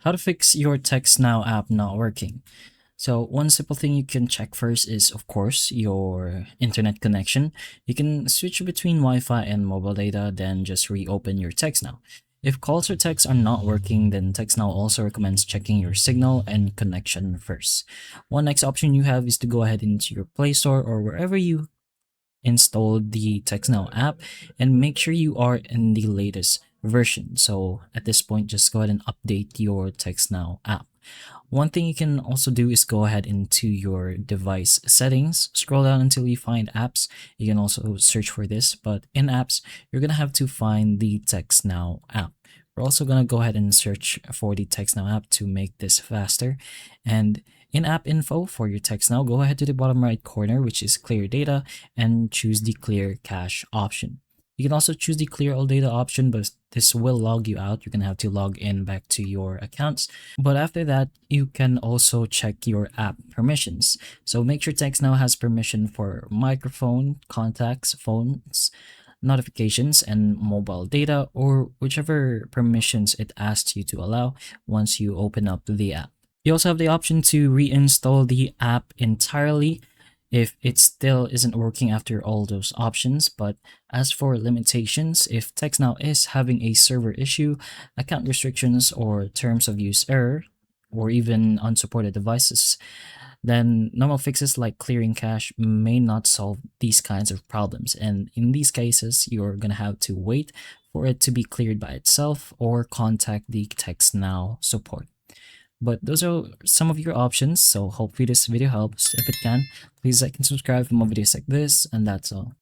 How to fix your Textnow app not working. So one simple thing you can check first is, of course, your internet connection. You can switch between Wi-Fi and mobile data, then just reopen your Textnow. If calls or texts are not working, then Textnow also recommends checking your signal and connection first. One next option you have is to go ahead into your Play Store or wherever you installed the Textnow app and make sure you are in the latest version. So at this point, just go ahead and update your Textnow app. One thing you can also do is go ahead into your device settings, scroll down until you find apps. You can also search for this, but in apps, you're going to have to find the Textnow app. We're also going to go ahead and search for the Textnow app to make this faster. And in app info for your Textnow, go ahead to the bottom right corner, which is clear data, and choose the clear cache option. You can also choose the clear all data option, but this will log you out. You're going to have to log in back to your accounts. But after that, you can also check your app permissions. So make sure Textnow has permission for microphone, contacts, phones, notifications, and mobile data, or whichever permissions it asks you to allow once you open up the app. You also have the option to reinstall the app entirely if it still isn't working after all those options. But as for limitations, if Textnow is having a server issue, account restrictions, or terms of use error, or even unsupported devices, then normal fixes like clearing cache may not solve these kinds of problems. And in these cases, you're going to have to wait for it to be cleared by itself or contact the Textnow support. But those are some of your options, so hopefully this video helps. If it can, please like and subscribe for more videos like this, and that's all.